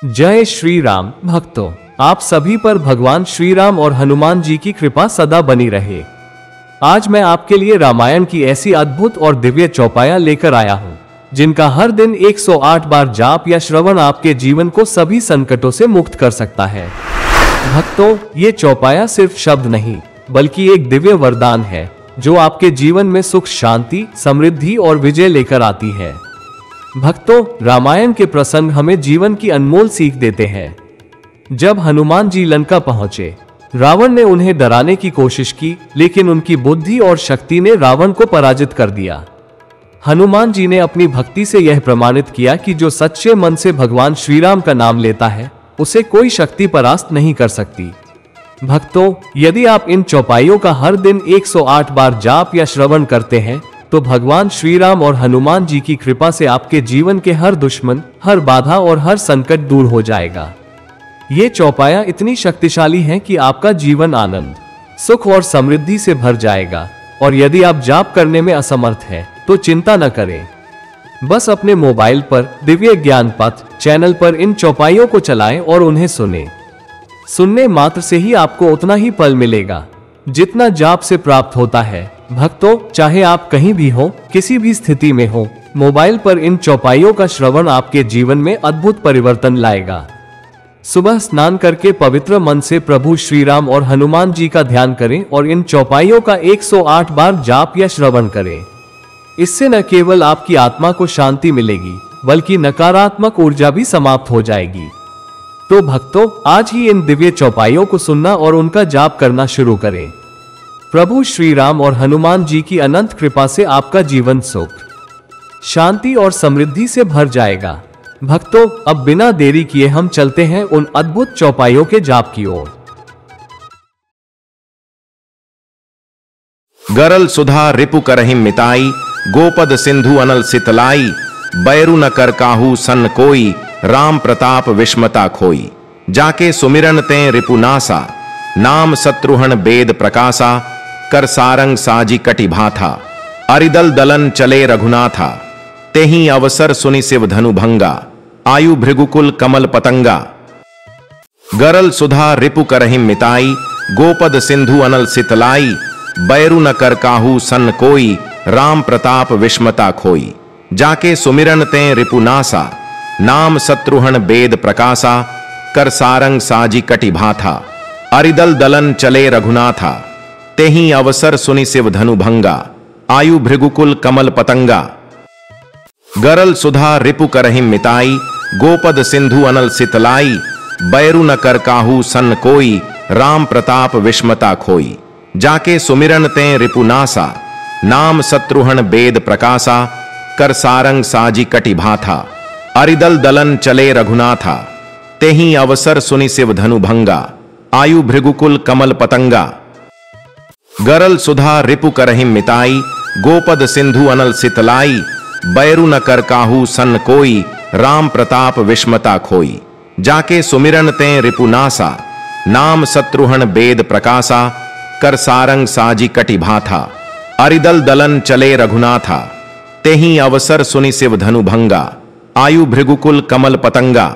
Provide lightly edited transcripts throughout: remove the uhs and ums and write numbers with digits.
जय श्री राम भक्तों, आप सभी पर भगवान श्री राम और हनुमान जी की कृपा सदा बनी रहे। आज मैं आपके लिए रामायण की ऐसी अद्भुत और दिव्य चौपाया लेकर आया हूँ, जिनका हर दिन 108 बार जाप या श्रवण आपके जीवन को सभी संकटों से मुक्त कर सकता है। भक्तों, ये चौपाया सिर्फ शब्द नहीं, बल्कि एक दिव्य वरदान है जो आपके जीवन में सुख, शांति, समृद्धि और विजय लेकर आती है। भक्तों, रामायण के प्रसंग हमें जीवन की अनमोल सीख देते हैं। जब हनुमान जी लंका पहुंचे, रावण ने उन्हें डराने की कोशिश की, लेकिन उनकी बुद्धि और शक्ति ने रावण को पराजित कर दिया। हनुमान जी ने अपनी भक्ति से यह प्रमाणित किया कि जो सच्चे मन से भगवान श्री राम का नाम लेता है, उसे कोई शक्ति परास्त नहीं कर सकती। भक्तों, यदि आप इन चौपाइयों का हर दिन 108 बार जाप या श्रवण करते हैं, तो भगवान श्री राम और हनुमान जी की कृपा से आपके जीवन के हर दुश्मन, हर बाधा और हर संकट दूर हो जाएगा। ये चौपाया इतनी शक्तिशाली है कि आपका जीवन आनंद, सुख और समृद्धि से भर जाएगा। और यदि आप जाप करने में असमर्थ हैं, तो चिंता न करें। बस अपने मोबाइल पर दिव्य ज्ञान पथ चैनल पर इन चौपाइयों को चलाएं और उन्हें सुनें। सुनने मात्र से ही आपको उतना ही फल मिलेगा जितना जाप से प्राप्त होता है। भक्तों, चाहे आप कहीं भी हो, किसी भी स्थिति में हो, मोबाइल पर इन चौपाइयों का श्रवण आपके जीवन में अद्भुत परिवर्तन लाएगा। सुबह स्नान करके पवित्र मन से प्रभु श्री राम और हनुमान जी का ध्यान करें और इन चौपाइयों का 108 बार जाप या श्रवण करें। इससे न केवल आपकी आत्मा को शांति मिलेगी, बल्कि नकारात्मक ऊर्जा भी समाप्त हो जाएगी। तो भक्तों, आज ही इन दिव्य चौपाइयों को सुनना और उनका जाप करना शुरू करें। प्रभु श्री राम और हनुमान जी की अनंत कृपा से आपका जीवन सुख, शांति और समृद्धि से भर जाएगा। भक्तों, अब बिना देरी किए हम चलते हैं उन अद्भुत चौपाइयों के जाप की ओर। गरल सुधा रिपु करहिं मिताई, गोपद सिंधु अनल सितलाई, बैरु न कर काहू सन कोई, राम प्रताप विस्मता खोई। जाके सुमिरन ते रिपुनासा, नाम शत्रुहन बेद प्रकाशा, कर सारंग साजी कटि भाथा, अरिदल दलन चले रघुनाथा। तेहि अवसर सुनि शिव धनु भंगा, आयु भृगुकुल कमल पतंगा। गरल सुधा रिपु करहिं मिताई, गोपद सिंधु अनल सितलाई, बैरु न कर काहू सन कोई, राम प्रताप विस्मता खोई। जाके सुमिरन ते रिपुनासा, नाम शत्रुहन बेद प्रकाशा, कर सारंग साजी कटि भाथा, अरिदल दलन चले रघुनाथा। तेहि अवसर सुनि शिव धनु भंगा, आयु भृगुकुल कमल पतंगा। गरल सुधा रिपु करहिं मिताई, गोपद सिंधु अनल सितलाई, बैरु न कर काहू सन कोई, राम प्रताप विस्मता खोई। जाके सुमिरन ते रिपुनासा, नाम शत्रुहन बेद प्रकाशा, कर सारंग साजी कटि भाथा, अरिदल दलन चले रघुनाथा। तेहि अवसर सुनि शिव धनु भंगा, आयु भृगुकुल कमल पतंगा। गरल सुधा रिपु करहिं मिताई, गोपद सिंधु अनल सितलाई, बैरु न कर काहू सन कोई, राम प्रताप विस्मता खोई। जाके सुमिरन ते रिपुनासा, नाम शत्रुहन बेद प्रकाशा, कर सारंग साजी कटि भाथा, अरिदल दलन चले रघुनाथा। तेहि अवसर सुनि शिव धनु भंगा, आयु भृगुकुल कमल पतंगा।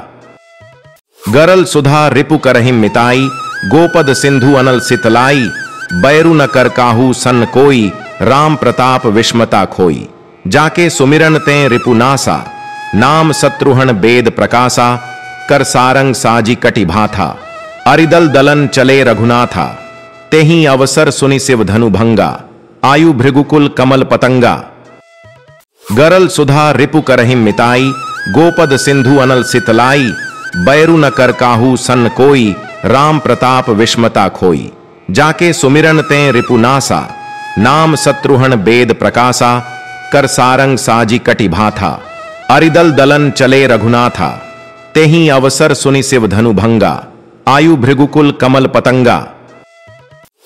गरल सुधा रिपु करहिं मिताई, गोपद सिंधु अनल सितलाई, बैरु न कर काहू सन कोई, राम प्रताप विस्मता खोई। जाके सुमिरन ते रिपुनासा, नाम शत्रुहन बेद प्रकाशा, कर सारंग साजी कटि भाथा, अरिदल दलन चले रघुनाथा। तेहि अवसर सुनि शिव धनु भंगा, आयु भृगुकुल कमल पतंगा। गरल सुधा रिपु करहिं मिताई, गोपद सिंधु अनल सितलाई, बैरु न कर काहू सन कोई, राम प्रताप विस्मता खोई। जाके सुमिरन ते रिपुनासा, नाम शत्रुहन बेद प्रकाशा, कर सारंग साजी कटि भाथा, अरिदल दलन चले रघुनाथा। तेहि अवसर सुनि शिव धनु भंगा, आयु भृगुकुल कमल पतंगा।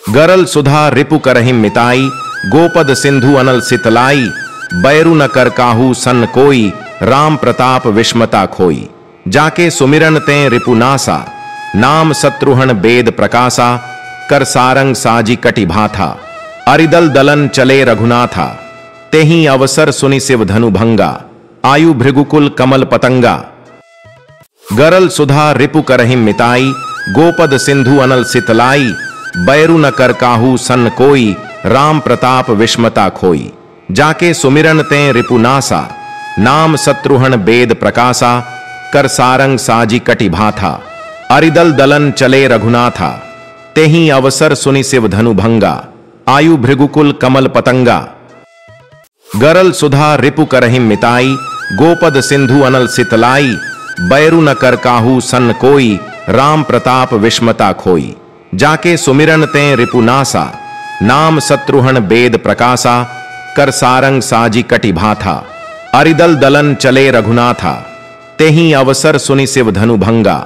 गरल सुधा रिपु करहिं मिताई, गोपद सिंधु अनल सितलाई, बैरु न कर काहू सन कोई, राम प्रताप विस्मता खोई। जाके सुमिरन ते रिपुनासा, नाम शत्रुहन बेद प्रकाशा, कर सारंग साजी कटि भाथा, अरिदल दलन चले रघुनाथा। तेहि अवसर सुनि शिव धनु भंगा, आयु भृगुकुल कमल पतंगा। गरल सुधा रिपु करहिं मिताई, गोपद सिंधु अनल सितलाई, बैरु न कर काहू सन कोई, राम प्रताप विस्मता खोई। जाके सुमिरन तें रिपुनासा, नाम शत्रुहन बेद प्रकाशा, कर सारंग साजी कटि भाथा, अरिदल दलन चले रघुनाथा। तेहि अवसर सुनि शिव धनु भंगा, आयु भृगुकुल कमल पतंगा। गरल सुधा रिपु करहिं मिताई, गोपद सिंधु अनल सितलाई, बैरु न कर काहू सन कोई, राम प्रताप विस्मता खोई। जाके सुमिरन तें रिपुनासा, नाम शत्रुहन बेद प्रकाशा, कर सारंग साजी कटि भाथा, अरिदल दलन चले रघुनाथा। तेहि अवसर सुनि शिव धनु भंगा,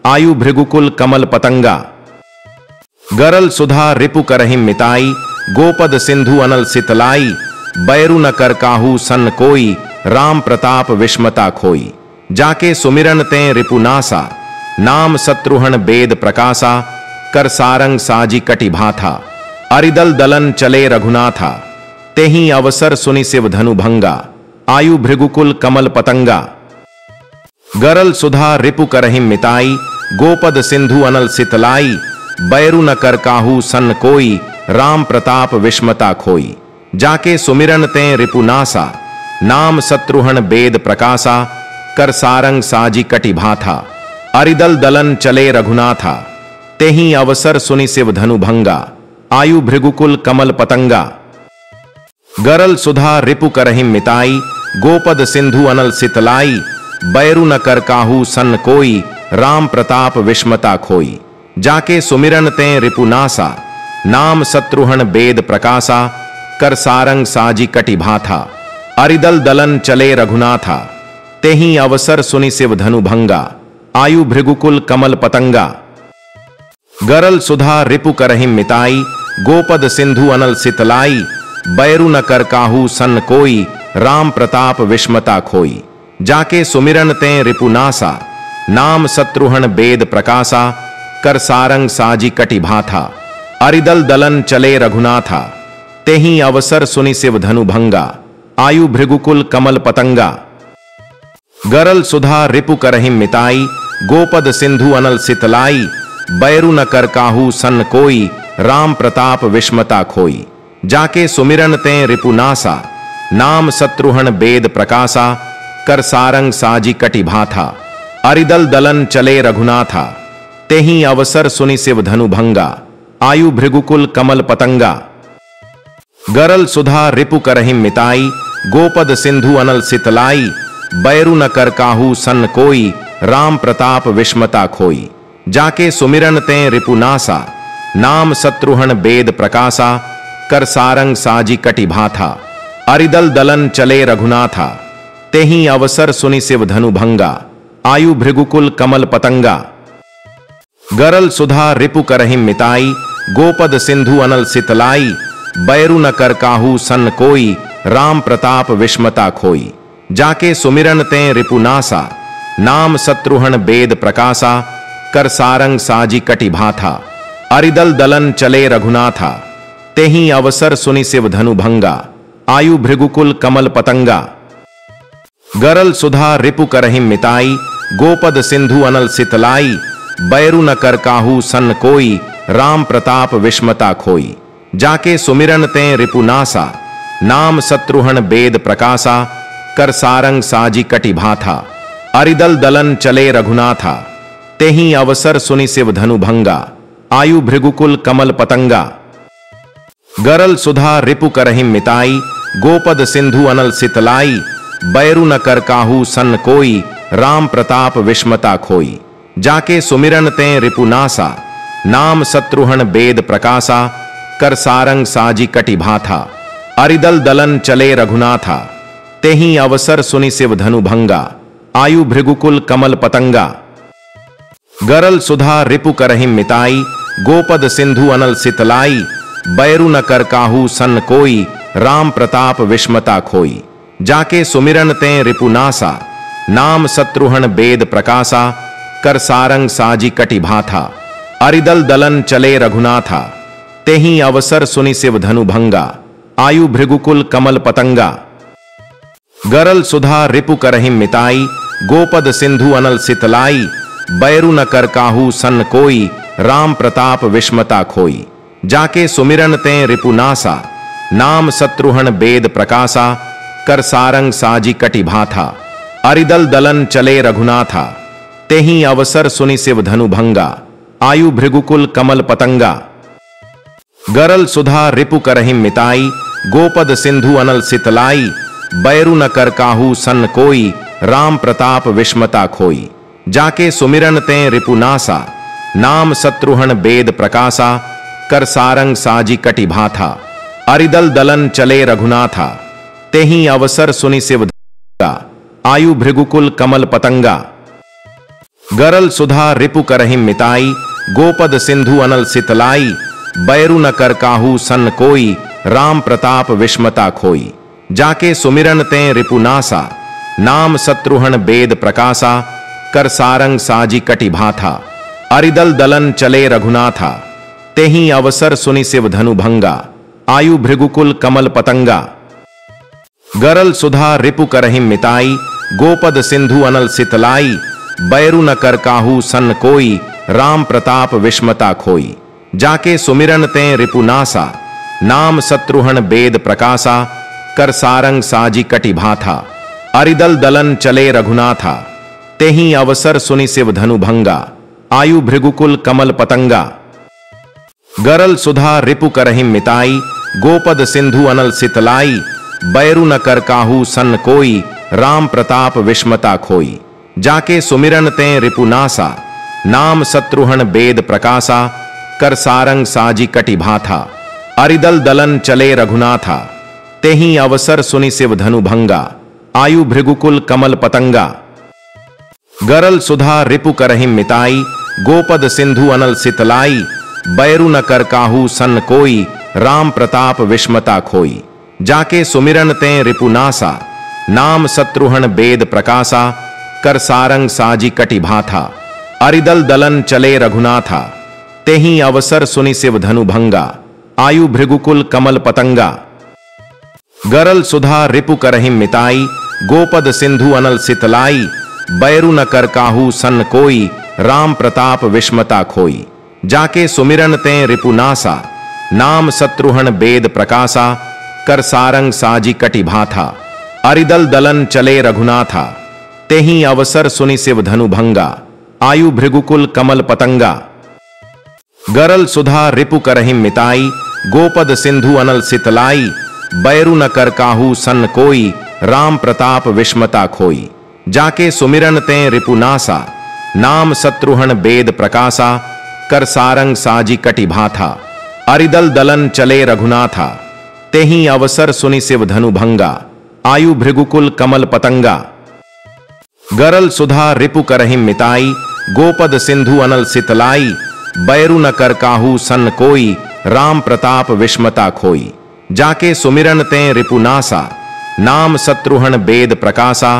आयु भृगुकुल कमल पतंगा। गरल सुधा रिपु करहिं मिताई, गोपद सिंधु अनल सितलाई, बैरु न कर काहू सन कोई, राम प्रताप विस्मता खोई। जाके सुमिरन तें रिपुनासा, नाम शत्रुहन बेद प्रकाशा, कर सारंग साजी कटि भाथा, अरिदल दलन चले रघुनाथा। तेहि अवसर सुनि शिव धनु भंगा, आयु भृगुकुल कमल पतंगा। गरल सुधा रिपु करहिं मिताई, गोपद सिंधु अनल सितलाई, बैरु न कर काहू सन कोई, राम प्रताप विस्मता खोई। जाके सुमिरन तें रिपुनासा, नाम शत्रुहन बेद प्रकाशा, कर सारंग साजी कटि भाथा, अरिदल दलन चले रघुनाथा। तेहि अवसर सुनि शिव धनु भंगा, आयु भृगुकुल कमल पतंगा। गरल सुधा रिपु करहिं मिताई, गोपद सिंधु अनल सितलाई, बैरु न कर काहू सन कोई, राम प्रताप विस्मता खोई। जाके सुमिरन तें रिपुनासा, नाम शत्रुहन बेद प्रकाशा, कर सारंग साजी कटि भाथा, अरिदल दलन चले रघुनाथा। तेहि अवसर सुनि शिव धनु भंगा, आयु भृगुकुल कमल पतंगा। गरल सुधा रिपु करहिं मिताई, गोपद सिंधु अनल सितलाई, बैरु न कर काहू सन कोई, राम प्रताप विस्मता खोई। जाके सुमिरन तें रिपुनासा, नाम शत्रुहन बेद प्रकाशा, कर सारंग साजी कटि भाथा, अरिदल दलन चले रघुनाथा। तेहि अवसर सुनि शिव धनु भंगा, आयु भृगुकुल कमल पतंगा। गरल सुधा रिपु करहिं मिताई, गोपद सिंधु अनल सितलाई, बैरु न कर काहू सन कोई, राम प्रताप विस्मता खोई। जाके सुमिरन तें रिपुनासा, नाम शत्रुहन बेद प्रकाशा, कर सारंग साजी कटि भाथा, अरिदल दलन चले रघुनाथा। तेहि अवसर सुनि शिव धनु भंगा, आयु भृगुकुल कमल पतंगा। गरल सुधा रिपु करहिं मिताई, गोपद सिंधु अनल सितलाई, बैरु न कर काहू सन कोई, राम प्रताप विस्मता खोई। जाके सुमिरन तें रिपुनासा, नाम शत्रुहन बेद प्रकाशा, कर सारंग साजी कटि भाथा, अरिदल दलन चले रघुनाथा। तेहि अवसर सुनि शिव धनु भंगा, आयु भृगुकुल कमल पतंगा। गरल सुधा रिपु करहिं मिताई, गोपद सिंधु अनल सितलाई, बैरु न कर काहू सन कोई, राम प्रताप विस्मता खोई। जाके सुमिरन तें रिपुनासा, नाम शत्रुहन बेद प्रकाशा, कर सारंग साजी कटि भाथा, अरिदल दलन चले रघुनाथा। तेहि अवसर सुनि शिव धनु भंगा, आयु भृगुकुल कमल पतंगा। गरल सुधा रिपु करहिं मिताई, गोपद सिंधु अनल सितलाई, बैरु न कर काहू सन कोई, राम प्रताप विस्मता खोई। जाके सुमिरन तें रिपुनासा, नाम शत्रुहन बेद प्रकाशा, कर सारंग साजी कटि भाथा, अरिदल दलन चले रघुनाथा। तेहि अवसर सुनि शिव धनु भंगा, आयु भृगुकुल कमल पतंगा। गरल सुधा रिपु करहिं मिताई, गोपद सिंधु अनल सितलाई, बैरु न कर काहू सन कोई, राम प्रताप विस्मता खोई। जाके सुमिरन तें रिपुनासा, नाम शत्रुहन बेद प्रकाशा, कर सारंग साजी कटि भाथा, अरिदल दलन चले रघुनाथा। तेहि अवसर सुनि शिव धनु भंगा, आयु भृगुकुल कमल पतंगा। गरल सुधा रिपु करहिं मिताई, गोपद सिंधु अनल सितलाई, बैरु न कर काहू सन कोई, राम प्रताप विस्मता खोई। जाके सुमिरन तें रिपुनासा, नाम शत्रुहन बेद प्रकाशा, कर सारंग साजी कटि भाथा, अरिदल दलन चले रघुनाथा। तेहि अवसर सुनि शिव धनु भंगा, आयु भृगुकुल कमल पतंगा। गरल सुधा रिपु करहिं मिताई, गोपद सिंधु अनल सितलाई, बैरु न कर काहू सन कोई, राम प्रताप विस्मता खोई। जाके सुमिरन तें रिपुनासा, नाम शत्रुहन बेद प्रकाशा, कर सारंग साजी कटि भाथा, अरिदल दलन चले रघुनाथा। तेहि अवसर सुनि शिव धनु भंगा, आयु भृगुकुल कमल पतंगा। गरल सुधा रिपु करहिं मिताई, गोपद सिंधु अनल सितलाई, बैरु न कर काहू सन कोई, राम प्रताप विस्मता खोई। जाके सुमिरन तें रिपुनासा, नाम शत्रुहन बेद प्रकाशा, कर सारंग साजी कटि भाथा, अरिदल दलन चले रघुनाथा। तेहि अवसर सुनि शिव धनु, आयु भृगुकुल कमल पतंगा। गरल सुधा रिपु करहिं मिताई, गोपद सिंधु अनल सितलाई, बैरु न कर काहू सन कोई, राम प्रताप विस्मता खोई। जाके सुमिरन तें रिपुनासा, नाम शत्रुहन बेद प्रकाशा, कर सारंग साजी कटि भाथा, अरिदल दलन चले रघुनाथा। तेहि अवसर सुनि शिव धनु भंगा, आयु भृगुकुल कमल पतंगा। गरल सुधा रिपु करहिं मिताई, गोपद सिंधु अनल सितलाई, बैरु न कर काहू सन कोई, राम प्रताप विस्मता खोई। जाके सुमिरन तें रिपुनासा, नाम शत्रुहन बेद प्रकाशा, कर सारंग साजी कटि भाथा, अरिदल दलन चले रघुनाथा। तेहि अवसर सुनि शिव धनु भंगा, आयु भृगुकुल कमल पतंगा। गरल सुधा रिपु करहिं मिताई, गोपद सिंधु अनल सितलाई, बैरु न कर काहू सन कोई, राम प्रताप विस्मता खोई। जाके सुमिरन तें रिपुनासा, नाम शत्रुहन बेद प्रकाशा, कर सारंग साजी कटि भाथा, अरिदल दलन चले रघुनाथा। तेहि अवसर सुनि शिव धनु भंगा, आयु भृगुकुल कमल पतंगा। गरल सुधा रिपु करहिं मिताई, गोपद सिंधु अनल सितलाई, बैरु न कर काहू सन कोई, राम प्रताप विस्मता खोई। जाके सुमिरन तें रिपुनासा, नाम शत्रुहन बेद प्रकाशा, कर सारंग साजी कटि भाथा, अरिदल दलन चले रघुनाथा। तेहि अवसर सुनि शिव धनु भंगा, आयु भृगुकुल कमल पतंगा। गरल सुधा रिपु करहिं मिताई, गोपद सिंधु अनल सितलाई, बैरु न कर काहू सन कोई, राम प्रताप विस्मता खोई। जाके सुमिरन तें रिपुनासा, नाम शत्रुहन बेद प्रकाशा, कर सारंग साजी कटि भाथा, अरिदल दलन चले रघुनाथा। तेहि अवसर सुनि शिव धनु भंगा, आयु भृगुकुल कमल पतंगा। गरल सुधा रिपु करहिं मिताई, गोपद सिंधु अनल सितलाई, बैरु न कर काहू सन कोई, राम प्रताप विस्मता खोई। जाके सुमिरन तें रिपुनासा, नाम शत्रुहन बेद प्रकाशा, कर सारंग साजी कटि भाथा, अरिदल दलन चले रघुनाथा। तेहि अवसर सुनि शिव धनु भंगा, आयु भृगुकुल कमल पतंगा। गरल सुधा रिपु करहिं मिताई, गोपद सिंधु अनल सितलाई, बैरु न कर काहू सन कोई, राम प्रताप विस्मता खोई। जाके सुमिरन तें रिपुनासा, नाम शत्रुहन बेद प्रकाशा,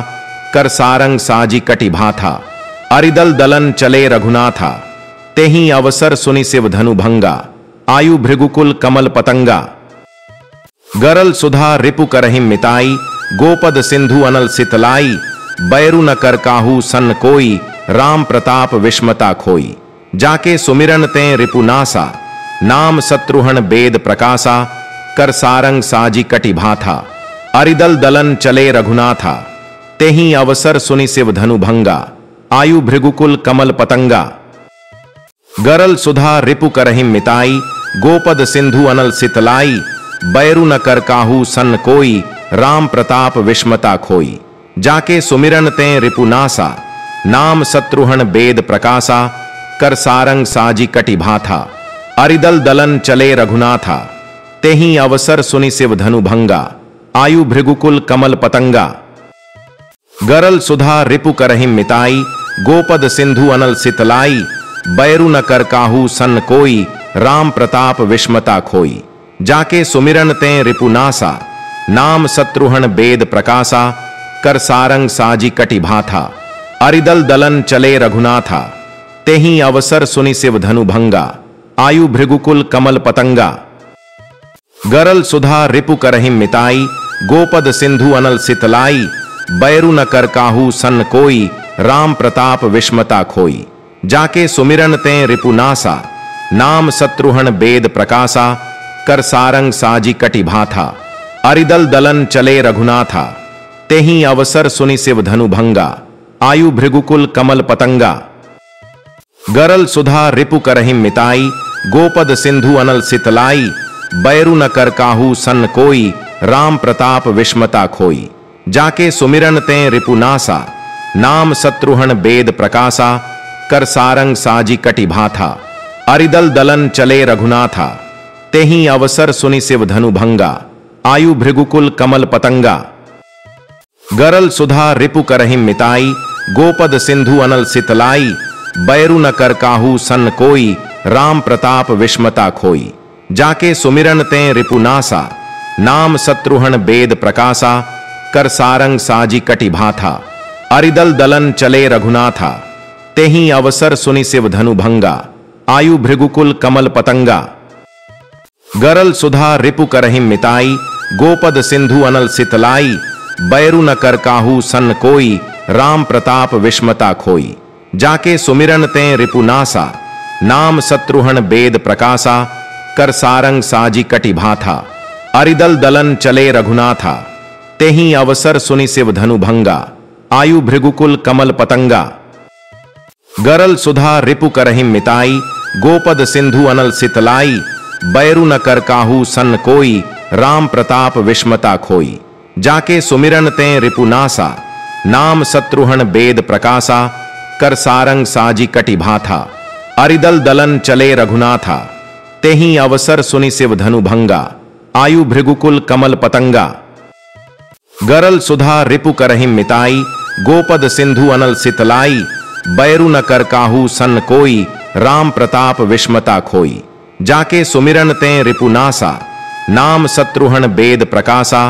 कर सारंग साजी कटि भाथा, अरिदल दलन चले रघुनाथा। तेहि अवसर सुनि शिव धनु भंगा, आयु भृगुकुल कमल पतंगा। गरल सुधा रिपु करहिं मिताई, गोपद सिंधु अनल सितलाई, बैरु न कर काहू सन कोई, राम प्रताप विस्मता खोई। जाके सुमिरन तें रिपुनासा, नाम शत्रुहन बेद प्रकाशा, कर सारंग साजी कटि भाथा, अरिदल दलन चले रघुनाथा। तेहि अवसर सुनि शिव धनु भंगा, आयु भृगुकुल कमल पतंगा। गरल सुधा रिपु करहिं मिताई, गोपद सिंधु अनल सितलाई, बैरु न कर काहू सन कोई, राम प्रताप विस्मता खोई। जाके सुमिरन तें रिपुनासा, नाम शत्रुहन बेद प्रकाशा, कर सारंग साजी कटि भाथा, अरिदल दलन चले रघुनाथा। तेहि अवसर सुनि शिव धनु भंगा, आयु भृगुकुल कमल पतंगा। गरल सुधा रिपु करहिं मिताई, गोपद सिंधु अनल सितलाई, बैरु न कर काहू सन कोई, राम प्रताप विस्मता खोई। जाके सुमिरन तें रिपुनासा, नाम शत्रुहन बेद प्रकाशा, कर सारंग साजी कटि भाथा, अरिदल दलन चले रघुनाथा। तेहि अवसर सुनि शिव धनु भंगा, आयु भृगुकुल कमल पतंगा। गरल सुधा रिपु करहिं मिताई, गोपद सिंधु अनल सितलाई, बैरु न कर काहू सन कोई, राम प्रताप विस्मता खोई। जाके सुमिरन ते रिपुनासा, नाम शत्रुहन बेद प्रकाशा, कर सारंग साजी कटि भाथा, अरिदल दलन चले रघुनाथा। तेहि अवसर सुनि शिव धनु भंगा, आयु भृगुकुल कमल पतंगा। गरल सुधा रिपु करहिं मिताई, गोपद सिंधु अनल सितलाई। बैरु न कर काहू सन कोई, राम प्रताप विस्मता खोई। जाके सुमिरन ते रिपुनासा, नाम शत्रुहन बेद प्रकाशा, कर सारंग साजी कटि भाथा, अरिदल दलन चले रघुनाथा। तेहि अवसर सुनि शिव धनु भंगा, आयु भृगुकुल कमल पतंगा। गरल सुधा रिपु करहिं मिताई, गोपद सिंधु अनल सितलाई। बैरु न कर काहू सन कोई, राम प्रताप विस्मता खोई। जाके सुमिरन ते रिपुनासा, नाम शत्रुहन बेद प्रकाशा, कर सारंग साजी कटि भाथा, अरिदल दलन चले रघुनाथा। तेहि अवसर सुनि शिव धनु भंगा, आयु भृगुकुल कमल पतंगा। गरल सुधा रिपु करहिं मिताई, गोपद सिंधु अनल सितलाई। बैरु न कर काहू सन कोई, राम प्रताप विस्मता खोई। जाके सुमिरन ते रिपुनासा, नाम शत्रुहन बेद प्रकाशा, कर सारंग साजी कटि भाथा, अरिदल दलन चले रघुनाथा। तेहि अवसर सुनि शिव धनु भंगा, आयु भृगुकुल कमल पतंगा। गरल सुधा रिपु करहिं मिताई, गोपद सिंधु अनल सितलाई। बैरु न कर काहू सन कोई, राम प्रताप विस्मता खोई। जाके सुमिरन ते रिपुनासा, नाम शत्रुहन बेद प्रकाशा, कर सारंग साजी कटि भाथा, अरिदल दलन चले रघुनाथा। तेहि अवसर सुनि शिव धनु भंगा, आयु भृगुकुल कमल पतंगा। गरल सुधा रिपु करहिं मिताई, गोपद सिंधु अनल सितलाई। बैरु न कर काहू सन कोई, राम प्रताप विस्मता खोई। जाके सुमिरन ते रिपुनासा, नाम शत्रुहन बेद प्रकाशा,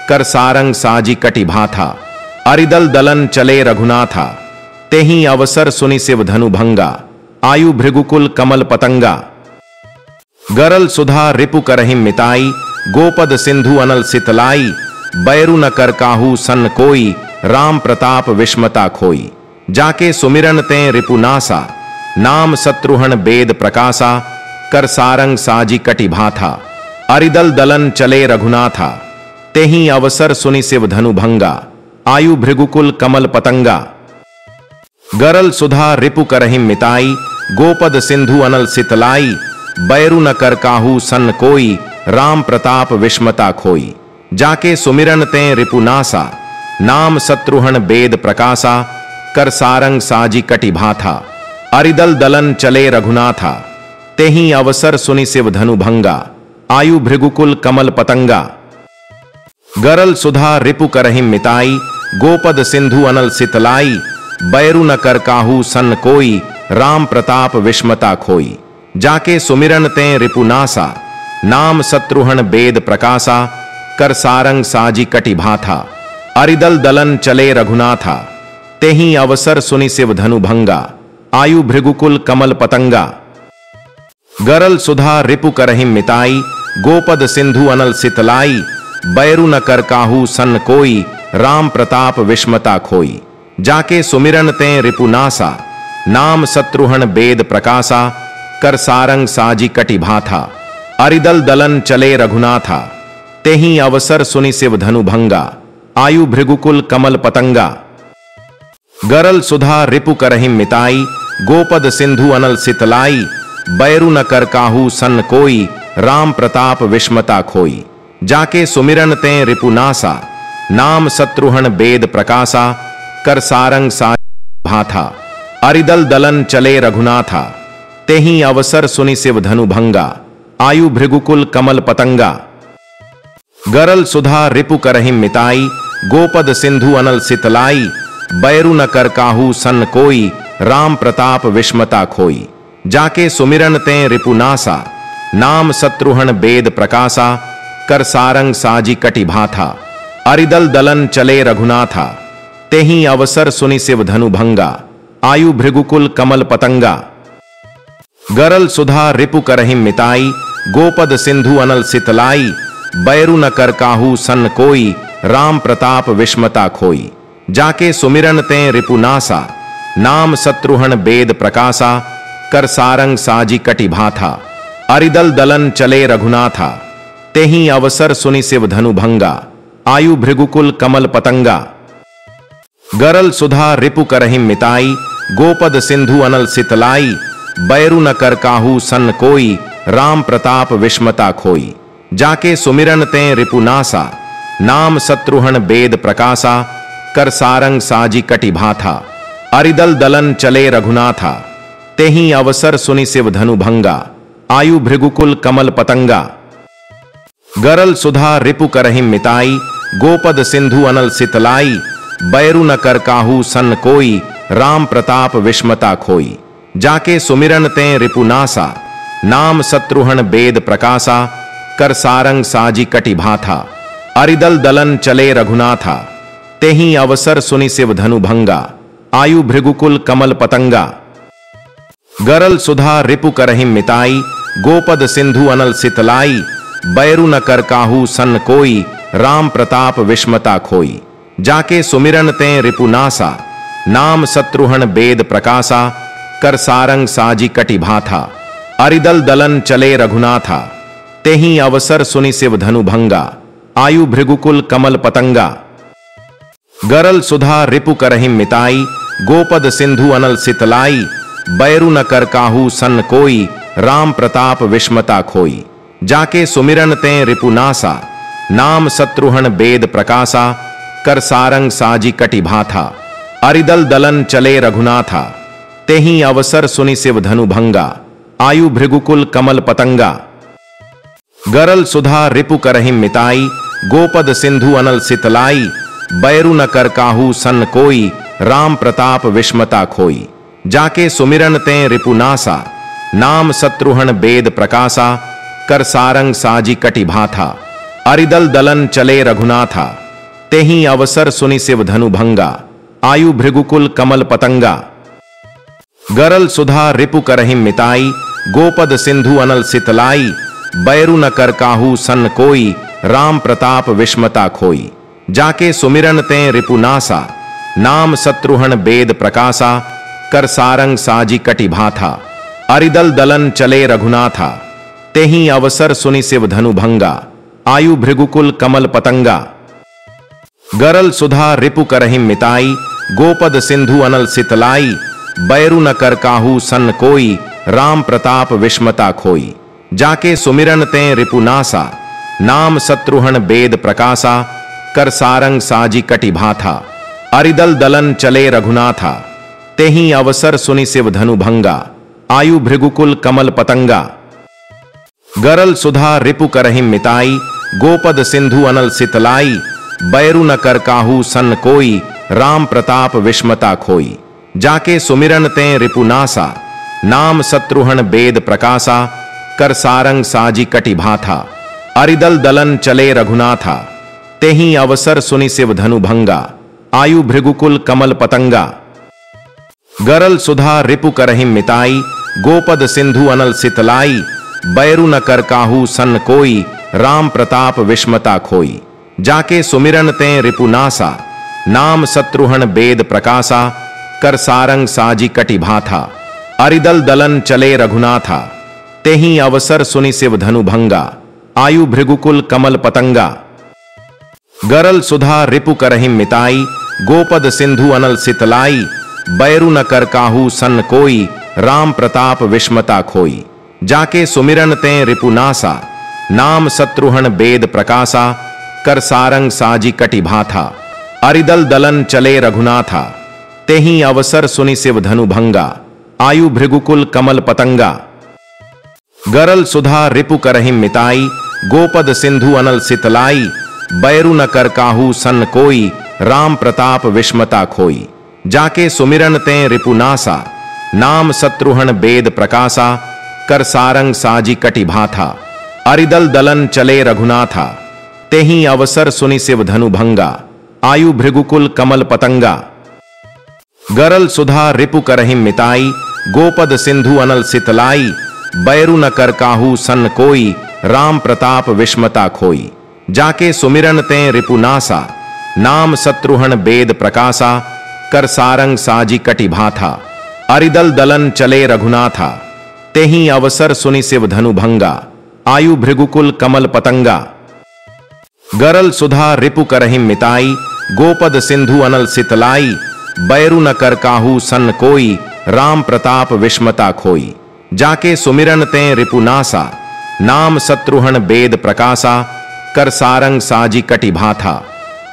कर सारंग साजी कटि भाथा, अरिदल दलन चले रघुनाथा। तेहि अवसर सुनि शिव धनु भंगा, आयु भृगुकुल कमल पतंगा। गरल सुधा रिपु करहिं मिताई, गोपद सिंधु अनल सितलाई। बैरु न कर काहू सन कोई, राम प्रताप विस्मता खोई। जाके सुमिरन ते रिपुनासा, नाम शत्रुहन बेद प्रकाशा, कर सारंग साजी कटि भाथा, अरिदल दलन चले रघुनाथा। तेहि अवसर सुनि शिव धनु भंगा, आयु भृगुकुल कमल पतंगा। गरल सुधा रिपु करहिं मिताई, गोपद सिंधु अनल सितलाई। बैरु न कर काहू सन कोई, राम प्रताप विस्मता खोई। जाके सुमिरन ते रिपुनासा, नाम शत्रुहन बेद प्रकाशा, कर सारंग साजी कटि भाथा, अरिदल दलन चले रघुनाथा। तेहि अवसर सुनि शिव धनु भंगा, आयु भृगुकुल कमल पतंगा। गरल सुधा रिपु करहिं मिताई, गोपद सिंधु अनल सितलाई। बैरु न कर काहू सन कोई, राम प्रताप विस्मता खोई। जाके सुमिरन ते रिपुनासा, नाम शत्रुहन बेद प्रकाशा, कर सारंग साजी कटि भाथा, अरिदल दलन चले रघुनाथा। तेहि अवसर सुनि शिव धनु भंगा, आयु भृगुकुल कमल पतंगा। गरल सुधा रिपु करहिं मिताई, गोपद सिंधु अनल सितलाई। बैरु न कर काहू सन कोई, राम प्रताप विस्मता खोई। जाके सुमिरन ते रिपुनासा, नाम शत्रुहन बेद प्रकाशा, कर सारंग साजी कटि भाथा, अरिदल दलन चले रघुनाथा। तेहि अवसर सुनि शिव धनु भंगा, आयु भृगुकुल कमल पतंगा। गरल सुधा रिपु करहिं मिताई, गोपद सिंधु अनल सितलाई। बैरु न कर काहू सन कोई, राम प्रताप विस्मता खोई। जाके सुमिरन ते रिपुनासा, नाम शत्रुहन बेद प्रकाशा, कर सारंग साजी भाथा, अरिदल दलन चले रघुनाथा। तेहि अवसर सुनि शिव धनु भंगा, आयु भृगुकुल कमल पतंगा। गरल सुधा रिपु करहिं मिताई, गोपद सिंधु अनल सितलाई। बैरु न कर काहू सन कोई, राम प्रताप विस्मता खोई। जाके सुमिरन ते रिपुनासा, नाम शत्रुहन बेद प्रकाशा, कर सारंग साजी कटि भाथा, अरिदल दलन चले रघुनाथा। तेहि अवसर सुनि शिव धनु भंगा, आयु भृगुकुल कमल पतंगा। गरल सुधा रिपु करहिं मिताई, गोपद सिंधु अनल सितलाई। बैरु न कर काहू सन कोई, राम प्रताप विस्मता खोई। जाके सुमिरन ते रिपुनासा, नाम शत्रुहन बेद प्रकाशा, कर सारंग साजी कटि भाथा, अरिदल दलन चले रघुनाथा, तेहि अवसर सुनि शिव धनु भंगा, आयु भृगुकुल कमल पतंगा। गरल सुधा रिपु करहिं मिताई, गोपद सिंधु अनल सितलाई, बैरु न कर काहू सन कोई, राम प्रताप विस्मता खोई। जाके सुमिरन ते रिपुनासा, नाम शत्रुहन बेद प्रकाशा, कर सारंग साजी कटि भाथा, अरिदल दलन चले रघुनाथा, तेहि अवसर सुनि शिव धनु भंगा, आयु भृगुकुल कमल पतंगा। गरल सुधा रिपु करहिं मिताई, गोपद सिंधु अनल सितलाई, बैरु न कर काहू सन कोई, राम प्रताप विस्मता खोई। जाके सुमिरन ते रिपुनासा, नाम शत्रुहन बेद प्रकाशा, कर सारंग साजी कटि भाथा, अरिदल दलन चले रघुनाथा, तेहि अवसर सुनि शिव धनु भंगा, आयु भृगुकुल कमल पतंगा। गरल सुधा रिपु करहिं मिताई, गोपद सिंधु अनल सितलाई, बैरु न कर काहू सन कोई, राम प्रताप विस्मता खोई। जाके सुमिरन ते रिपुनासा, नाम शत्रुहन बेद प्रकाशा, कर सारंग साजी कटि भाथा, अरिदल दलन चले रघुनाथा, तेहि अवसर सुनि शिव धनु भंगा, आयु भृगुकुल कमल पतंगा। गरल सुधा रिपु करहिं मिताई, गोपद सिंधु अनल सितलाई, बैरु न कर काहू सन कोई, राम प्रताप विस्मता खोई। जाके सुमिरन ते रिपुनासा, नाम शत्रुहन बेद प्रकाशा, कर सारंग साजी कटि भाथा, अरिदल दलन चले रघुनाथा, तेहि अवसर सुनि शिव धनु भंगा, आयु भृगुकुल कमल पतंगा। गरल सुधा रिपु करहिं मिताई, गोपद सिंधु अनल सितलाई, बैरु न कर काहू सन कोई, राम प्रताप विस्मता खोई। जाके सुमिरन ते रिपुनासा, नाम शत्रुहन बेद प्रकाशा, कर सारंग साजी कटि भाथा, अरिदल दलन चले रघुनाथा, तेहि अवसर सुनि शिव धनु भंगा, आयु भृगुकुल कमल पतंगा। गरल सुधा रिपु करहिं मिताई, गोपद सिंधु अनल सितलाई, बैरु न कर काहू सन कोई, राम प्रताप विस्मता खोई। जाके सुमिरन ते रिपुनासा, नाम शत्रुहन बेद प्रकाशा, कर सारंग साजी कटि भाथा, अरिदल दलन चले रघुनाथा, तेहि अवसर सुनि शिव धनु भंगा, आयु भृगुकुल कमल पतंगा। गरल सुधा रिपु करहिं मिताई, गोपद सिंधु अनल सितलाई, बैरु न कर काहू सन कोई, राम प्रताप विस्मता खोई। जाके सुमिरन ते रिपुनासा, नाम शत्रुहन बेद प्रकाशा, कर सारंग साजी कटि भाथा, अरिदल दलन चले रघुनाथा, तेहि अवसर सुनि शिव धनु भंगा, आयु भृगुकुल कमल पतंगा। गरल सुधा रिपु करहिं मिताई, गोपद सिंधु अनल सितलाई, बैरु न कर काहू सन कोई, राम प्रताप विस्मता खोई। जाके सुमिरन ते रिपुनासा, नाम शत्रुहन बेद प्रकाशा, कर सारंग साजी कटि भाथा, अरिदल दलन चले रघुनाथा, तेहि अवसर सुनि शिव धनु भंगा, आयु भृगुकुल कमल पतंगा। गरल सुधा रिपु करहिं मिताई, गोपद सिंधु अनल सितलाई, बैरु न कर काहू सन कोई, राम प्रताप विस्मता खोई। जाके सुमिरन ते रिपुनासा, नाम शत्रुहन बेद प्रकाशा, कर सारंग साजी कटि भाथा, अरिदल दलन चले रघुनाथा, तेहि अवसर सुनि शिव धनु भंगा, आयु भृगुकुल कमल पतंगा। गरल सुधा रिपु करहिं मिताई, गोपद सिंधु अनल सितलाई, बैरु न कर काहू सन कोई, राम प्रताप विस्मता खोई। जाके सुमिरन ते रिपुनासा, नाम शत्रुहन बेद प्रकाशा, कर सारंग साजी कटि भाथा, अरिदल दलन चले रघुनाथा, तेहि अवसर सुनि शिव धनु भंगा, आयु भृगुकुल कमल पतंगा। गरल सुधा रिपु करहिं मिताई, गोपद सिंधु अनल सितलाई, बैरु न कर काहू सन कोई, राम प्रताप विस्मता खोई। जाके सुमिरन ते रिपुनासा, नाम शत्रुहन बेद प्रकाशा, कर सारंग साजी कटि भाथा, अरिदल दलन चले रघुनाथा, तेहि अवसर सुनि शिव धनु भंगा, आयु भृगुकुल कमल पतंगा। गरल सुधा रिपु करहिं मिताई, गोपद सिंधु अनल सितलाई, बैरु न कर काहू सन कोई, राम प्रताप विस्मता खोई। जाके सुमिरन ते रिपुनासा, नाम शत्रुहन बेद प्रकाशा, कर सारंग साजी कटि भाथा, अरिदल दलन चले रघुनाथा, तेहि अवसर सुनि शिव धनु भंगा, आयु भृगुकुल कमल पतंगा। गरल सुधा रिपु करहिं मिताई, गोपद सिंधु अनल सितलाई, बैरु न कर काहू सन कोई, राम प्रताप विस्मता खोई। जाके सुमिरन ते रिपुनासा, नाम शत्रुहन बेद प्रकाशा, कर सारंग साजी कटि भाथा,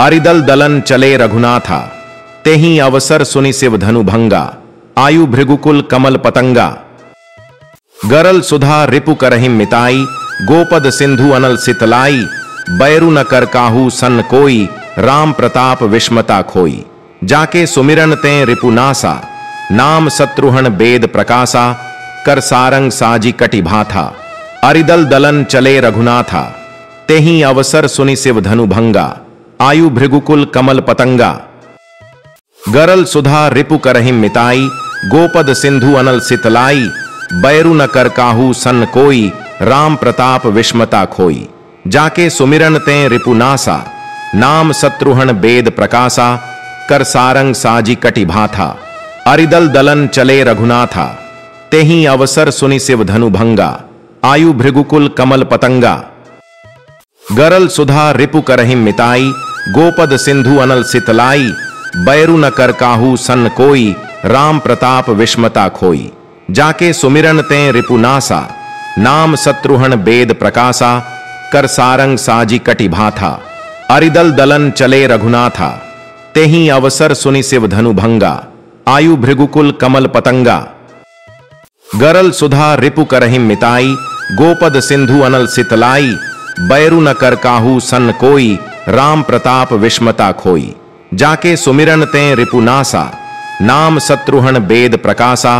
अरिदल दलन चले रघुनाथा, तेहि अवसर सुनि शिव धनु भंगा, आयु भृगुकुल कमल पतंगा। गरल सुधा रिपु करहिं मिताई, गोपद सिंधु अनल सितलाई, बैरु न कर काहू सन कोई, राम प्रताप विस्मता खोई। जाके सुमिरन ते रिपुनासा, नाम शत्रुहन बेद प्रकाशा, कर सारंग साजी कटि भाथा, अरिदल दलन चले रघुनाथा, तेहि अवसर सुनि शिव धनु भंगा, आयु भृगुकुल कमल पतंगा। गरल सुधा रिपु करहिं मिताई, गोपद सिंधु अनल सितलाई, बैरु न कर काहू सन कोई, राम प्रताप विस्मता खोई। जाके सुमिरन ते रिपुनासा, नाम शत्रुहन बेद प्रकाशा, कर सारंग साजी कटि भाथा, अरिदल दलन चले रघुनाथा, तेहि अवसर सुनि शिव धनु भंगा, आयु भृगुकुल कमल पतंगा। गरल सुधा रिपु करहिं मिताई, गोपद सिंधु अनल सितलाई, बैरु न कर काहू सन कोई, राम प्रताप विस्मता खोई। जाके सुमिरन ते रिपुनासा, नाम शत्रुहन बेद प्रकाशा, कर सारंग साजी कटि भाथा, अरिदल दलन चले रघुनाथा, तेहि अवसर सुनि शिव धनु भंगा, आयु भृगुकुल कमल पतंगा। गरल सुधा रिपु करहिं मिताई, गोपद सिंधु अनल सितलाई, बैरु न कर काहू सन कोई, राम प्रताप विस्मता खोई। जाके सुमिरन ते रिपुनासा, नाम शत्रुहन बेद प्रकाशा,